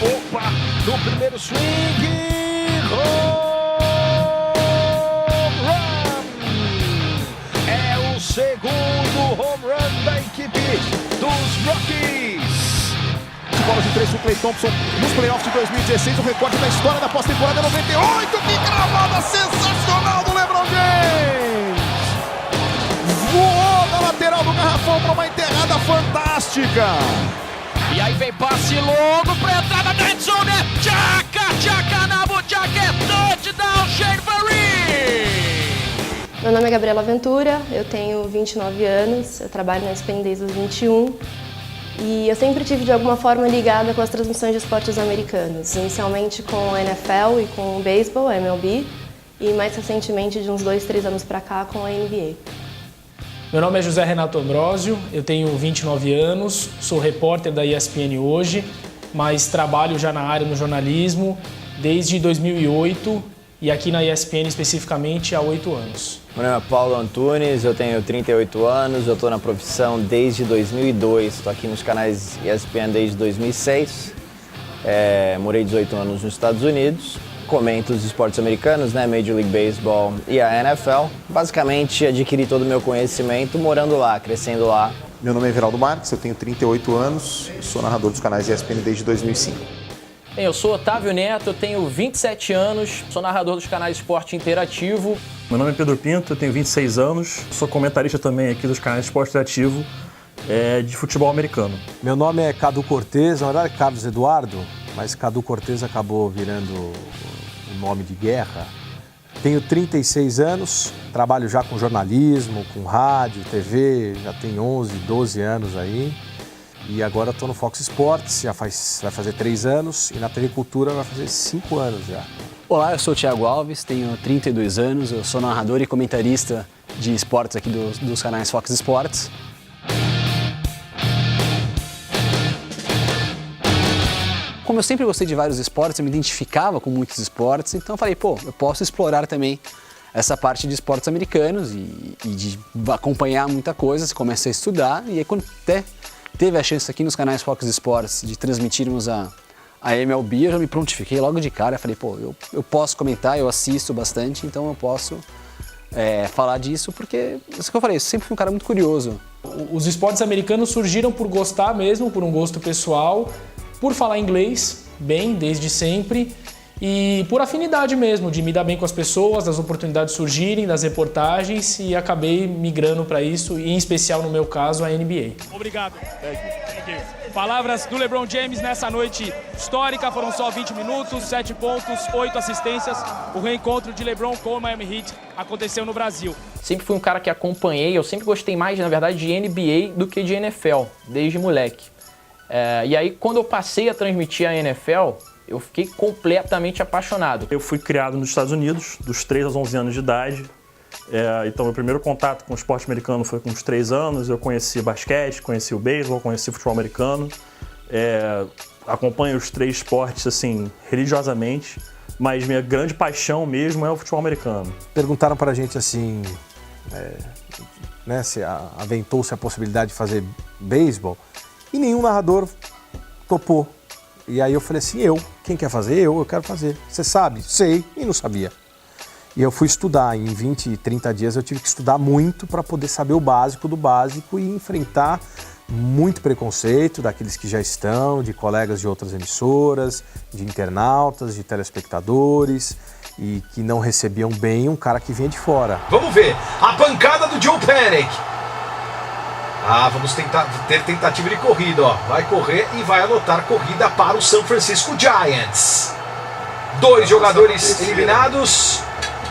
Opa, no primeiro swing, home run! É o segundo home run da equipe dos Rockies. De bolas de 3 do Klay Thompson nos playoffs de 2016, o recorde da história da pós-temporada 98, que gravada sensacional do LeBron James! Voou da lateral do garrafão para uma enterrada fantástica! E aí vem passe longo pra entrada da endzone. Tchaca na buchaca, é touchdown, Shane Vereen! Meu nome é Gabriela Ventura, eu tenho 29 anos, eu trabalho na ESPN desde os 21 e eu sempre tive de alguma forma ligada com as transmissões de esportes americanos, inicialmente com a NFL e com o beisebol, a MLB, e mais recentemente, de uns 2, 3 anos pra cá, com a NBA. Meu nome é José Renato Ambrosio, eu tenho 29 anos, sou repórter da ESPN hoje, mas trabalho já na área no jornalismo desde 2008 e aqui na ESPN especificamente há 8 anos. Meu nome é Paulo Antunes, eu tenho 38 anos, eu estou na profissão desde 2002, estou aqui nos canais ESPN desde 2006, morei 18 anos nos Estados Unidos. Comento os esportes americanos, né, Major League Baseball e a NFL. Basicamente, adquiri todo o meu conhecimento morando lá, crescendo lá. Meu nome é Everaldo Marques, eu tenho 38 anos, sou narrador dos canais ESPN desde 2005. Eu sou Otávio Neto, eu tenho 27 anos, sou narrador dos canais Esporte Interativo. Meu nome é Pedro Pinto, eu tenho 26 anos, sou comentarista também aqui dos canais Esporte Interativo de futebol americano. Meu nome é Cadu Cortez, na verdade é Carlos Eduardo, mas Cadu Cortez acabou virando um nome de guerra. Tenho 36 anos, trabalho já com jornalismo, com rádio, TV, já tem 11, 12 anos aí. E agora estou no Fox Sports, vai fazer 3 anos, e na TV Cultura vai fazer 5 anos já. Olá, eu sou o Thiago Alves, tenho 32 anos, eu sou narrador e comentarista de esportes aqui dos canais Fox Sports. Como eu sempre gostei de vários esportes, eu me identificava com muitos esportes, então eu falei, eu posso explorar também essa parte de esportes americanos e de acompanhar muita coisa. Comecei a estudar e aí quando até teve a chance aqui nos canais Fox Sports de transmitirmos a MLB, eu já me prontifiquei logo de cara, falei, eu posso comentar, eu assisto bastante, então eu posso falar disso, porque, isso que eu falei, eu sempre fui um cara muito curioso. Os esportes americanos surgiram por gostar mesmo, por um gosto pessoal, por falar inglês bem, desde sempre, e por afinidade mesmo, de me dar bem com as pessoas, das oportunidades surgirem, das reportagens, e acabei migrando para isso, e em especial no meu caso, a NBA. Obrigado. Thank you. Palavras do LeBron James nessa noite histórica, foram só 20 minutos, 7 pontos, 8 assistências. O reencontro de LeBron com o Miami Heat aconteceu no Brasil. Sempre fui um cara que acompanhei, eu sempre gostei mais, na verdade, de NBA do que de NFL, desde moleque. E aí, quando eu passei a transmitir a NFL, eu fiquei completamente apaixonado. Eu fui criado nos Estados Unidos, dos 3 aos 11 anos de idade. Então, meu primeiro contato com o esporte americano foi com uns 3 anos. Eu conheci basquete, conheci o beisebol, conheci o futebol americano. Acompanho os 3 esportes, assim, religiosamente. Mas minha grande paixão mesmo é o futebol americano. Perguntaram pra gente assim, se aventou-se a possibilidade de fazer beisebol. E nenhum narrador topou. E aí eu falei assim, quem quer fazer? Eu quero fazer. Você sabe? Sei, e não sabia. E eu fui estudar, em 20, 30 dias eu tive que estudar muito para poder saber o básico do básico e enfrentar muito preconceito daqueles que já estão, de colegas de outras emissoras, de internautas, de telespectadores, e que não recebiam bem um cara que vinha de fora. Vamos ver, a pancada do Joe Panik. Vamos ter tentativa de corrida, vai correr e vai anotar corrida para o San Francisco Giants. 2 jogadores eliminados,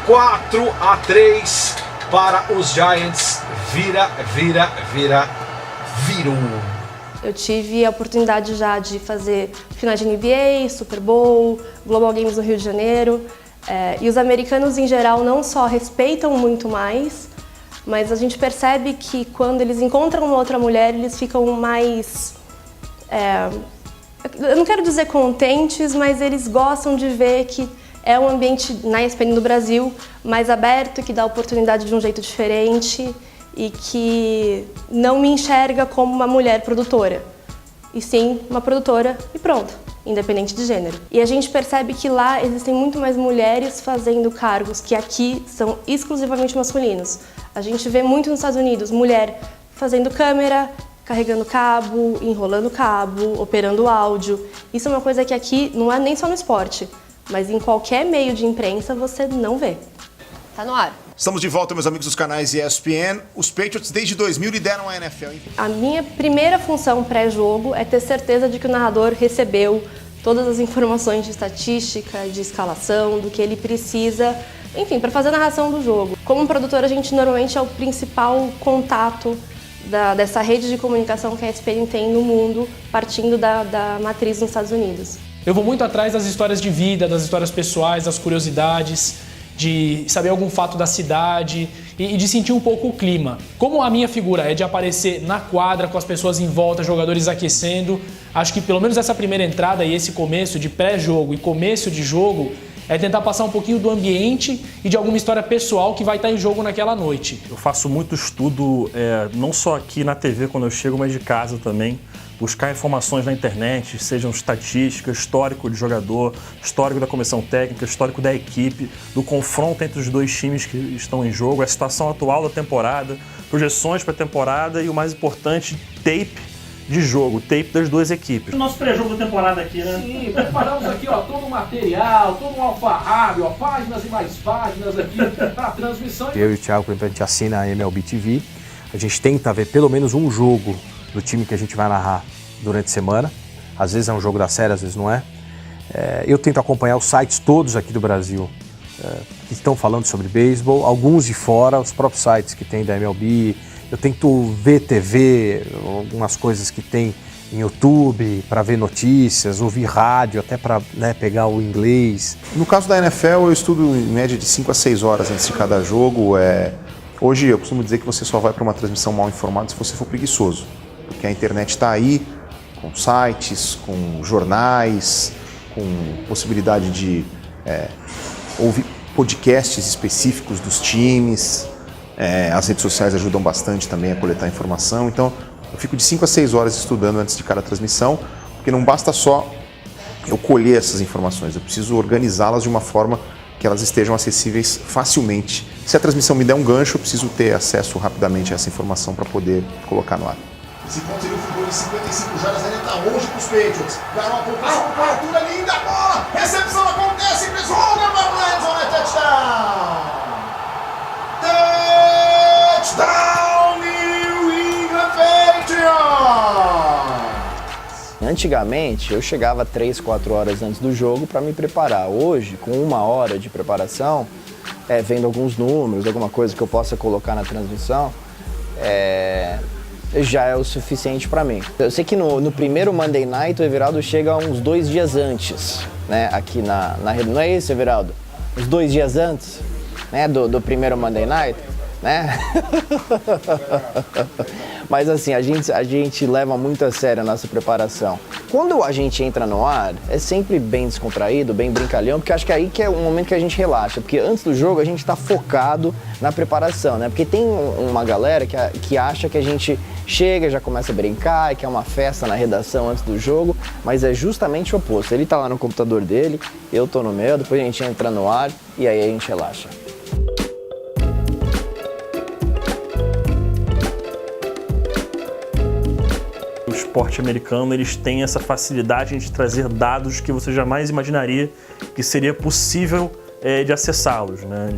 4-3 para os Giants, virou. Eu tive a oportunidade já de fazer finais de NBA, Super Bowl, Global Games no Rio de Janeiro, e os americanos em geral não só respeitam muito mais, mas a gente percebe que quando eles encontram uma outra mulher, eles ficam mais... eu não quero dizer contentes, mas eles gostam de ver que é um ambiente na ESPN do Brasil mais aberto, que dá oportunidade de um jeito diferente e que não me enxerga como uma mulher produtora, e sim uma produtora e pronto. independente de gênero. E a gente percebe que lá existem muito mais mulheres fazendo cargos que aqui são exclusivamente masculinos. A gente vê muito nos Estados Unidos mulher fazendo câmera, carregando cabo, enrolando cabo, operando áudio. Isso é uma coisa que aqui não é nem só no esporte, mas em qualquer meio de imprensa você não vê. Tá no ar. Estamos de volta, meus amigos dos canais ESPN. Os Patriots desde 2000 lideram a NFL. A minha primeira função pré-jogo é ter certeza de que o narrador recebeu todas as informações de estatística, de escalação, do que ele precisa, enfim, para fazer a narração do jogo. Como produtor, a gente normalmente é o principal contato dessa rede de comunicação que a ESPN tem no mundo, partindo da matriz nos Estados Unidos. Eu vou muito atrás das histórias de vida, das histórias pessoais, das curiosidades, de saber algum fato da cidade e de sentir um pouco o clima. Como a minha figura é de aparecer na quadra com as pessoas em volta, jogadores aquecendo, acho que pelo menos essa primeira entrada e esse começo de pré-jogo e começo de jogo é tentar passar um pouquinho do ambiente e de alguma história pessoal que vai estar em jogo naquela noite. Eu faço muito estudo, não só aqui na TV quando eu chego, mas de casa também. Buscar informações na internet, sejam estatísticas, histórico de jogador, histórico da comissão técnica, histórico da equipe, do confronto entre os dois times que estão em jogo, a situação atual da temporada, projeções para a temporada e o mais importante, tape de jogo, tape das duas equipes. O nosso pré-jogo da temporada aqui, né? Sim, preparamos aqui todo o material, todo um alfarrábio, páginas e mais páginas aqui para a transmissão. Eu e o Thiago, por exemplo, a gente assina a MLB TV, a gente tenta ver pelo menos um jogo do time que a gente vai narrar durante a semana. Às vezes é um jogo da série, às vezes não é. Eu tento acompanhar os sites todos aqui do Brasil que estão falando sobre beisebol, alguns de fora, os próprios sites que tem da MLB. Eu tento ver TV, algumas coisas que tem em YouTube para ver notícias, ouvir rádio, até para pegar o inglês. No caso da NFL, eu estudo em média de 5 a 6 horas antes de cada jogo. Hoje eu costumo dizer que você só vai para uma transmissão mal informada se você for preguiçoso, porque a internet está aí, com sites, com jornais, com possibilidade de ouvir podcasts específicos dos times. As redes sociais ajudam bastante também a coletar informação, então eu fico de 5 a 6 horas estudando antes de cada transmissão, porque não basta só eu colher essas informações, eu preciso organizá-las de uma forma que elas estejam acessíveis facilmente. Se a transmissão me der um gancho, eu preciso ter acesso rapidamente a essa informação para poder colocar no ar. Esse ponto seria o futebol de 55 jardas, ainda está longe para os Patriots. Garoppolo passa uma cobertura linda, bola, recepção acontece, Chris Hogan vai para a zona, touchdown! Touchdown, New England Patriots! Antigamente, eu chegava 3, 4 horas antes do jogo para me preparar. Hoje, com 1 hora de preparação, vendo alguns números, alguma coisa que eu possa colocar na transmissão, já é o suficiente para mim. Eu sei que no primeiro Monday Night o Everaldo chega uns 2 dias antes, né? Aqui na rede. Não é isso, Everaldo? Uns 2 dias antes, né? Do primeiro Monday Night, né? Mas assim, a gente leva muito a sério a nossa preparação. Quando a gente entra no ar, é sempre bem descontraído, bem brincalhão, porque acho que aí que é um momento que a gente relaxa, porque antes do jogo a gente tá focado na preparação, né? Porque tem uma galera que acha que a gente chega, já começa a brincar, que é uma festa na redação antes do jogo, mas é justamente o oposto. Ele tá lá no computador dele, eu tô no meu, depois a gente entra no ar e aí a gente relaxa. O esporte americano, eles têm essa facilidade de trazer dados que você jamais imaginaria que seria possível de acessá-los, né?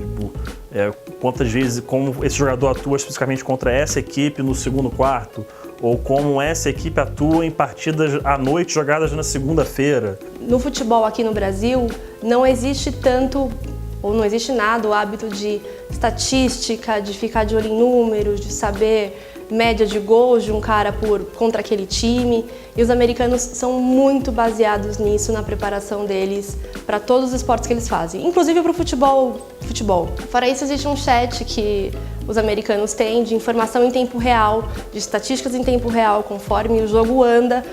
Quantas vezes, como esse jogador atua especificamente contra essa equipe no segundo quarto, ou como essa equipe atua em partidas à noite jogadas na segunda-feira. No futebol aqui no Brasil, não existe tanto, ou não existe nada, o hábito de estatística, de ficar de olho em números, de saber média de gols de um cara contra aquele time. E os americanos são muito baseados nisso, na preparação deles para todos os esportes que eles fazem, inclusive para o futebol. Fora isso, existe um chat que os americanos têm de informação em tempo real, de estatísticas em tempo real, conforme o jogo anda.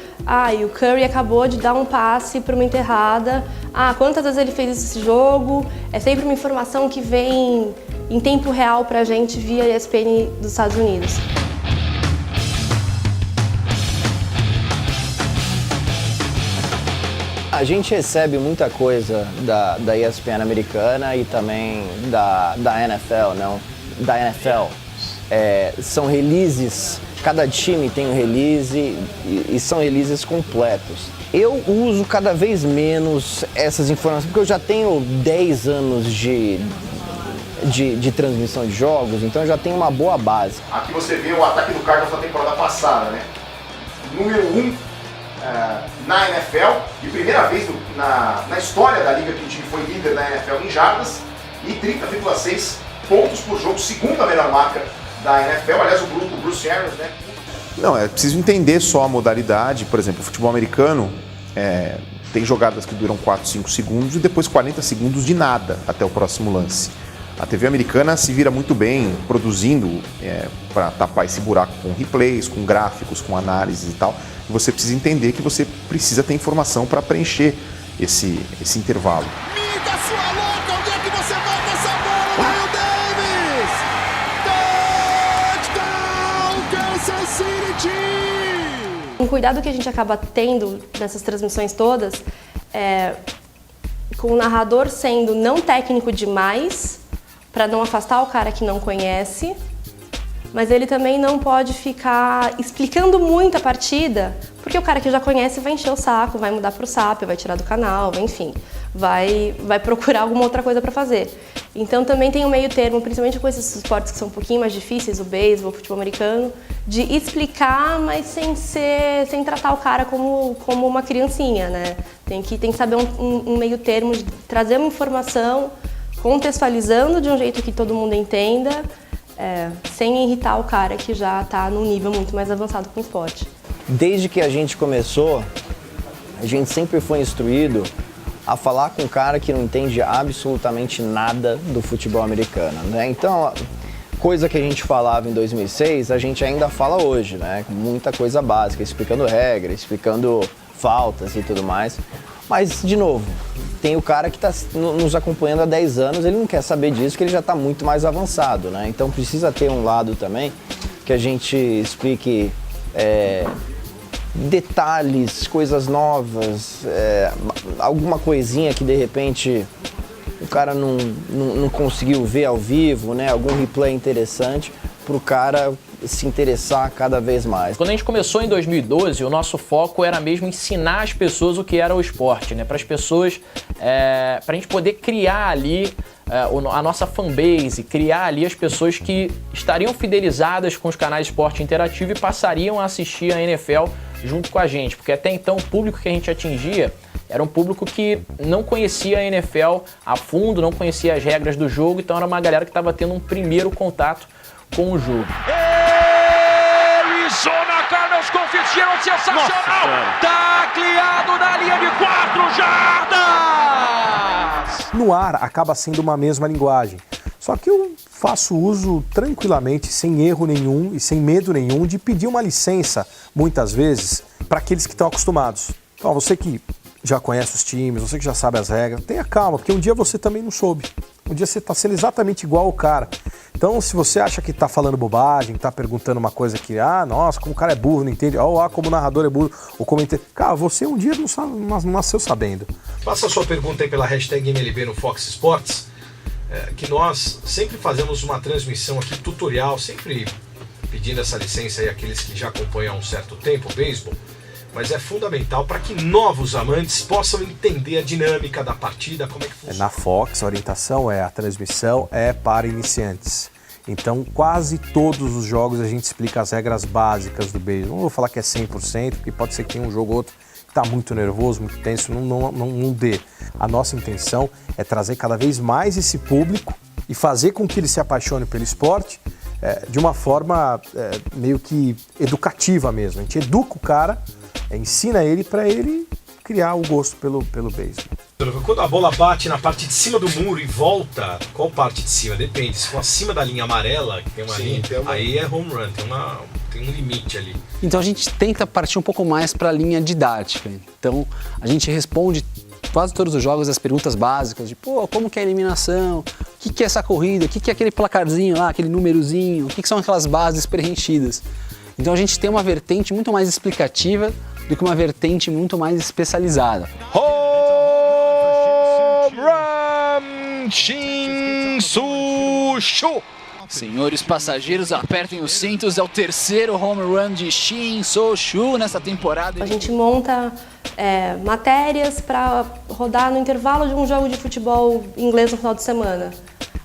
E o Curry acabou de dar um passe para uma enterrada. Quantas vezes ele fez esse jogo? É sempre uma informação que vem em tempo real para a gente via ESPN dos Estados Unidos. A gente recebe muita coisa da ESPN americana e também da NFL, não? Da NFL. São releases, cada time tem um release e são releases completos. Eu uso cada vez menos essas informações, porque eu já tenho 10 anos de transmissão de jogos, então eu já tenho uma boa base. Aqui você vê o ataque do Cardinals da temporada passada, né? Número 1 na NFL, e primeira vez na história da liga que o time foi líder da NFL em jardas, e 30,6 pontos por jogo, segunda melhor marca da NFL. Aliás, o Bruce Arians, né? Não, é preciso entender só a modalidade. Por exemplo, o futebol americano tem jogadas que duram 4, 5 segundos e depois 40 segundos de nada até o próximo lance. A TV americana se vira muito bem produzindo para tapar esse buraco com replays, com gráficos, com análises e tal. E você precisa entender que você precisa ter informação para preencher esse intervalo. Miga sua louca, onde é que você vai com essa bola, Will Davis? Touchdown, Kansas City! Um cuidado que a gente acaba tendo nessas transmissões todas com o narrador sendo não técnico demais, para não afastar o cara que não conhece, mas ele também não pode ficar explicando muito a partida, porque o cara que já conhece vai encher o saco, vai mudar para o SAP, vai tirar do canal, enfim, vai procurar alguma outra coisa para fazer. Então também tem um meio termo, principalmente com esses esportes que são um pouquinho mais difíceis, o beisebol, o futebol americano, de explicar, mas sem tratar o cara como uma criancinha, né? Tem que saber um meio termo de trazer uma informação, contextualizando de um jeito que todo mundo entenda, sem irritar o cara que já está num nível muito mais avançado com o esporte. Desde que a gente começou, a gente sempre foi instruído a falar com um cara que não entende absolutamente nada do futebol americano, né? Então, coisa que a gente falava em 2006, a gente ainda fala hoje, né? Muita coisa básica, explicando regras, explicando faltas e tudo mais. Mas, de novo, tem o cara que está nos acompanhando há 10 anos, ele não quer saber disso, que ele já está muito mais avançado, né? Então precisa ter um lado também que a gente explique detalhes, coisas novas, alguma coisinha que de repente o cara não conseguiu ver ao vivo, né? Algum replay interessante para o cara se interessar cada vez mais. Quando a gente começou em 2012, o nosso foco era mesmo ensinar as pessoas o que era o esporte, né? Para as pessoas, para a gente poder criar ali a nossa fanbase, criar ali as pessoas que estariam fidelizadas com os canais de esporte interativo e passariam a assistir a NFL junto com a gente, porque até então o público que a gente atingia era um público que não conhecia a NFL a fundo, não conhecia as regras do jogo, então era uma galera que estava tendo um primeiro contato com o jogo. Arizona Cardinals com Fitzgerald, sensacional! Tacleado na linha de 4 jardas! No ar acaba sendo uma mesma linguagem, só que eu faço uso tranquilamente, sem erro nenhum e sem medo nenhum de pedir uma licença, muitas vezes, para aqueles que estão acostumados. Então, você que já conhece os times, você que já sabe as regras, tenha calma, porque um dia você também não soube. Um dia você está sendo exatamente igual ao cara. Então, se você acha que está falando bobagem, está perguntando uma coisa que, nossa, como o cara é burro, não entende, como o narrador é burro, ou como entende. Cara, você um dia não nasceu sabendo. Faça a sua pergunta aí pela hashtag MLB no Fox Sports, que nós sempre fazemos uma transmissão aqui, tutorial, sempre pedindo essa licença aí àqueles que já acompanham há um certo tempo o beisebol, mas é fundamental para que novos amantes possam entender a dinâmica da partida, como é que funciona. Na Fox, a orientação a transmissão é para iniciantes. Então, quase todos os jogos a gente explica as regras básicas do beisebol. Não vou falar que é 100%, porque pode ser que tenha um jogo ou outro que está muito nervoso, muito tenso, não dê. A nossa intenção é trazer cada vez mais esse público e fazer com que ele se apaixone pelo esporte de uma forma meio que educativa mesmo. A gente educa o cara, ensina ele para ele criar o gosto pelo beisebol. Quando a bola bate na parte de cima do muro e volta, qual parte de cima? Depende. Se for acima da linha amarela, que tem uma linha, aí é home run, tem um limite ali. Então a gente tenta partir um pouco mais para a linha didática. Então a gente responde quase todos os jogos as perguntas básicas de como que é a eliminação, o que é essa corrida, o que é aquele placarzinho lá, aquele númerozinho, o que são aquelas bases preenchidas. Então a gente tem uma vertente muito mais explicativa do que uma vertente muito mais especializada. run, Shin-Soo-Choo. Senhores passageiros, apertem os cintos, é o terceiro home run de Shin-Soo-Choo nessa temporada. A gente monta matérias para rodar no intervalo de um jogo de futebol inglês no final de semana.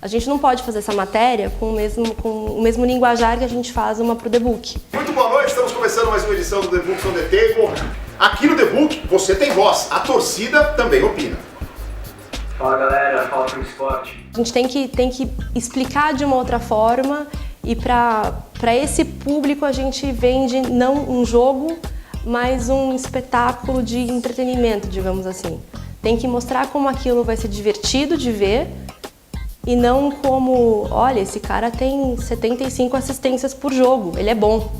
A gente não pode fazer essa matéria com o mesmo linguajar que a gente faz uma pro The Book. Muito boa noite, estamos começando mais uma edição do The Books on the Table. Aqui no The Book você tem voz, a torcida também opina. Fala galera, fala pro esporte. A gente tem que explicar de uma outra forma e para esse público a gente vende não um jogo, mas um espetáculo de entretenimento, digamos assim. Tem que mostrar como aquilo vai ser divertido de ver e não como, olha, esse cara tem 75 assistências por jogo, ele é bom.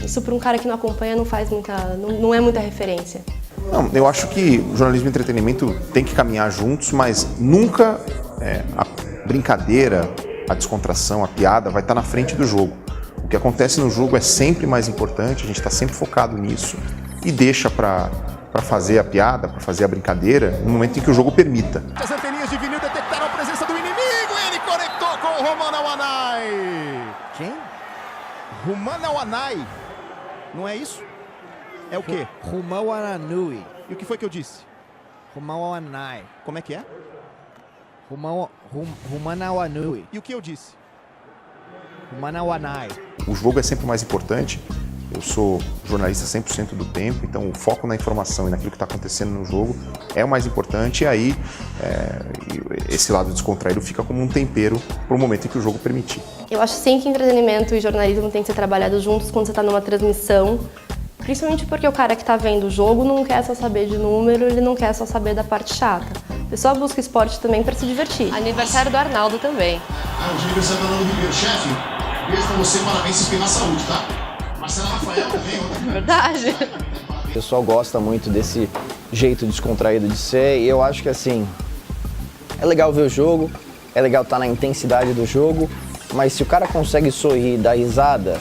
Isso para um cara que não acompanha não é muita referência. Não, eu acho que o jornalismo e o entretenimento tem que caminhar juntos, mas nunca a brincadeira, a descontração, a piada vai estar na frente do jogo. O que acontece no jogo é sempre mais importante, a gente está sempre focado nisso e deixa para fazer a piada, para fazer a brincadeira, no momento em que o jogo permita. As anteninhas de vinil detectaram a presença do inimigo e ele conectou com o Roman Awanai. Quem? Roman Awanai. Não é isso? É o quê? Roman Awanui. E o que foi que eu disse? Roman Awanai. Como é que é? Roman Awanui. E o que eu disse? Roman Awanai. O jogo é sempre mais importante. Eu sou jornalista 100% do tempo, então o foco na informação e naquilo que está acontecendo no jogo é o mais importante, e aí esse lado descontraído fica como um tempero para o momento em que o jogo permitir. Eu acho sim que entretenimento e jornalismo têm que ser trabalhados juntos quando você está numa transmissão, principalmente porque o cara que está vendo o jogo não quer só saber de número, ele não quer só saber da parte chata. A pessoa busca esporte também para se divertir. Aniversário do Arnaldo também. Hoje é aniversário do Arnaldo Ribeiro. Chefe, beijo pra você, parabéns, se na saúde, tá? Marcela Rafael também, outra. Verdade. O pessoal gosta muito desse jeito descontraído de ser, e eu acho que assim, é legal ver o jogo, é legal estar na intensidade do jogo, mas se o cara consegue sorrir, dar risada,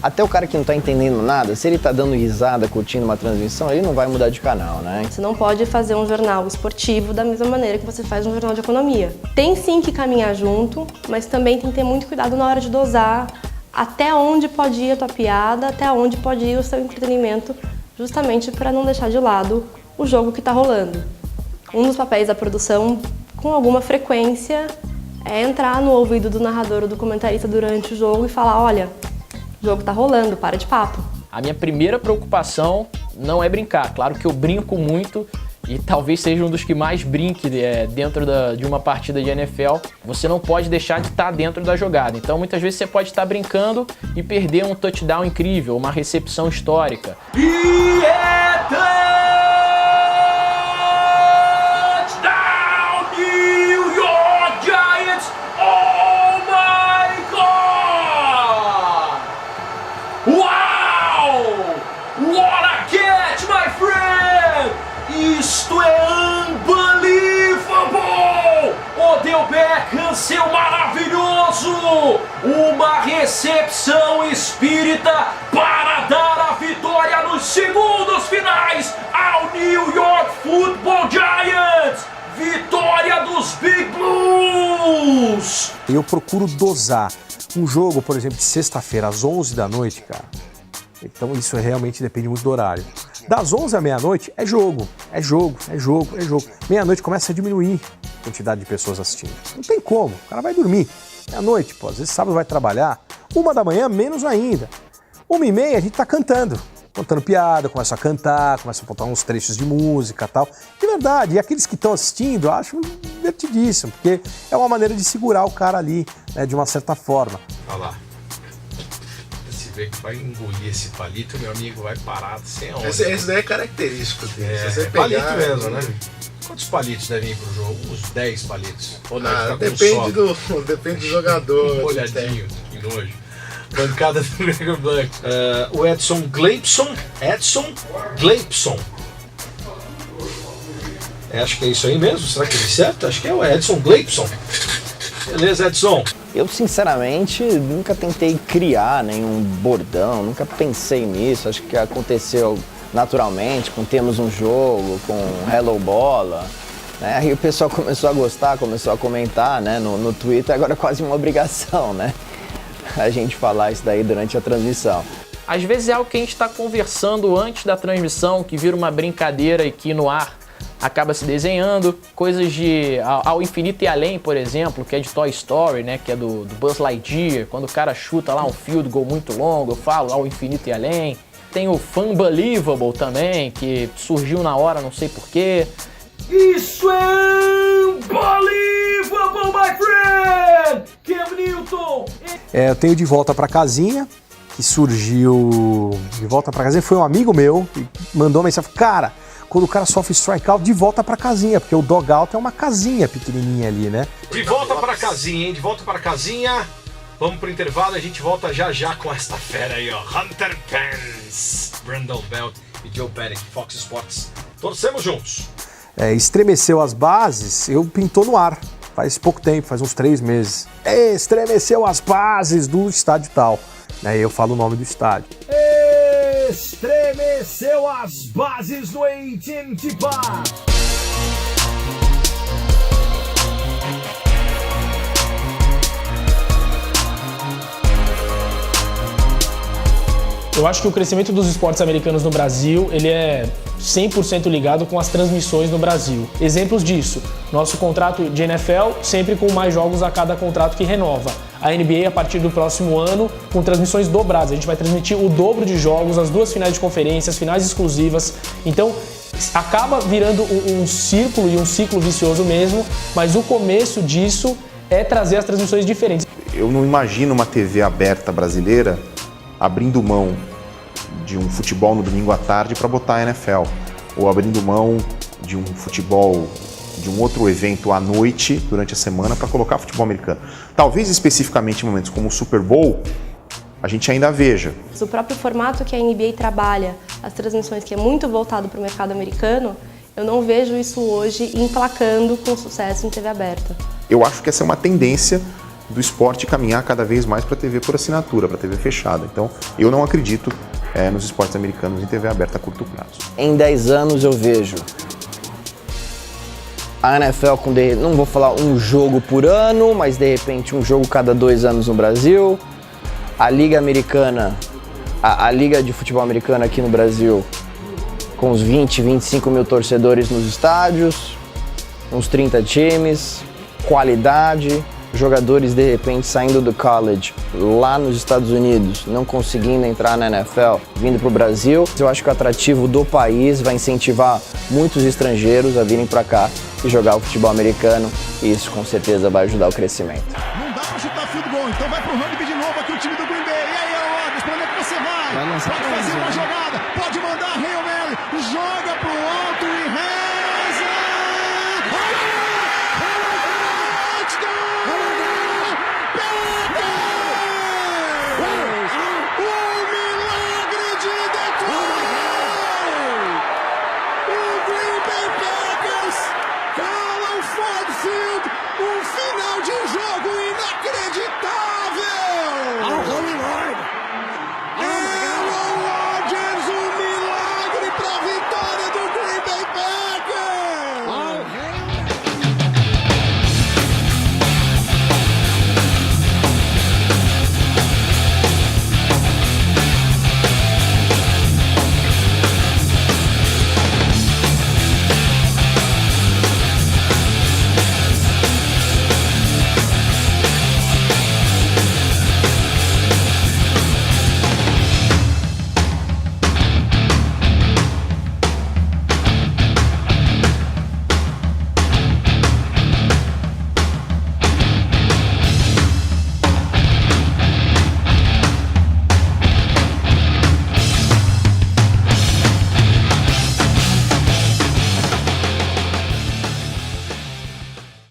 até o cara que não tá entendendo nada, se ele tá dando risada, curtindo uma transmissão, ele não vai mudar de canal, né? Você não pode fazer um jornal esportivo da mesma maneira que você faz um jornal de economia. Tem sim que caminhar junto, mas também tem que ter muito cuidado na hora de dosar até onde pode ir a tua piada, até onde pode ir o seu entretenimento, justamente para não deixar de lado o jogo que tá rolando. Um dos papéis da produção, com alguma frequência, é entrar no ouvido do narrador ou do comentarista durante o jogo e falar, olha, o jogo tá rolando, para de papo. A minha primeira preocupação não é brincar. Claro que eu brinco muito e talvez seja um dos que mais brinque dentro de uma partida de NFL. Você não pode deixar de estar dentro da jogada. Então muitas vezes você pode estar brincando e perder um touchdown incrível, uma recepção histórica. E é touchdown New York Giants! Oh my God! Wow! What a catch, my friend! Isto é unbelievable! Odell Beckham, seu maravilhoso! Uma recepção espírita para dar a vitória nos segundos finais ao New York Football Giants! Vitória dos Big Blues! Eu procuro dosar um jogo, por exemplo, de sexta-feira às 11 da noite, cara. Então isso realmente depende muito do horário. Das 11 à meia-noite é jogo. Meia-noite começa a diminuir a quantidade de pessoas assistindo. Não tem como, o cara vai dormir. Meia-noite, pô, às vezes sábado vai trabalhar. 1 da manhã, menos ainda. 1h30 a gente tá contando piada, começa a cantar, começa a botar uns trechos de música e tal. De verdade, e aqueles que estão assistindo, eu acho divertidíssimo, porque é uma maneira de segurar o cara ali, né, de uma certa forma. Olha lá. Se vê que vai engolir esse palito, meu amigo, vai parado sem onda. Esse daí é característico dele. Se você pegar, palito mesmo, né? Quantos palitos devem ir pro jogo? Uns 10 palitos. Ou não, depende do jogador. Um olhadinho, que nojo. Bancada do Gregor Black. O Edson Gleipson. Acho que é isso aí mesmo. Será que é certo? Acho que é o Edson Gleipson. Beleza, Edson. Eu, sinceramente, nunca tentei criar nenhum bordão, nunca pensei nisso. Acho que aconteceu naturalmente, com Temos um Jogo, com Hello Bola. né? Aí o pessoal começou a gostar, começou a comentar, né, no Twitter, agora é quase uma obrigação, né? A gente falar isso daí durante a transmissão. Às vezes é algo que a gente está conversando antes da transmissão, que vira uma brincadeira e que no ar acaba se desenhando. Coisas de Ao Infinito e Além, por exemplo, que é de Toy Story, né? Que é do Buzz Lightyear. Quando o cara chuta lá um field goal muito longo, eu falo Ao Infinito e Além. Tem o Funbelievable também, que surgiu na hora, não sei porquê. Isso é unbelievable, my friend! Cam Newton! Eu tenho De Volta Pra Casinha, que surgiu De Volta Pra Casinha, foi um amigo meu que mandou uma mensagem, cara, quando o cara sofre strikeout, de volta pra casinha, porque o dogout é uma casinha pequenininha ali, né? De volta pra casinha, hein? De volta pra casinha. Vamos pro intervalo e a gente volta já com esta fera aí, ó. Hunter Pence, Brandon Belt e Joe Panik, Fox Sports. Torcemos juntos. Estremeceu as bases, eu pintou no ar. Faz pouco tempo, faz uns 3 meses. Estremeceu as bases do estádio tal. Aí eu falo o nome do estádio. Estremeceu as bases do AT&T Park. Eu acho que o crescimento dos esportes americanos no Brasil, ele é 100% ligado com as transmissões no Brasil. Exemplos disso, nosso contrato de NFL sempre com mais jogos a cada contrato que renova. A NBA a partir do próximo ano com transmissões dobradas. A gente vai transmitir o dobro de jogos, as 2 finais de conferência, as finais exclusivas. Então acaba virando um círculo e um ciclo vicioso mesmo, mas o começo disso é trazer as transmissões diferentes. Eu não imagino uma TV aberta brasileira abrindo mão de um futebol no domingo à tarde para botar a NFL, ou abrindo mão de um futebol, de um outro evento à noite, durante a semana, para colocar futebol americano. Talvez especificamente em momentos como o Super Bowl, a gente ainda veja. O próprio formato que a NBA trabalha, as transmissões que é muito voltado para o mercado americano, eu não vejo isso hoje emplacando com sucesso em TV aberta. Eu acho que essa é uma tendência do esporte caminhar cada vez mais para a TV por assinatura, para a TV fechada. Então, eu não acredito nos esportes americanos em TV aberta a curto prazo. Em 10 anos eu vejo a NFL com, não vou falar um jogo por ano, mas de repente um jogo cada 2 anos no Brasil. A Liga Americana, a Liga de Futebol Americana aqui no Brasil, com uns 20, 25 mil torcedores nos estádios, uns 30 times, qualidade. Jogadores de repente saindo do college lá nos Estados Unidos, não conseguindo entrar na NFL, vindo para o Brasil. Eu acho que o atrativo do país vai incentivar muitos estrangeiros a virem para cá e jogar o futebol americano, e isso com certeza vai ajudar o crescimento. Não dá para chutar field goal, então vai pro rugby de novo aqui o time do Green Bay. E aí, Rodgers, para onde é que você vai? Pode fazer uma jogada, pode mandar Hail Mary, joga!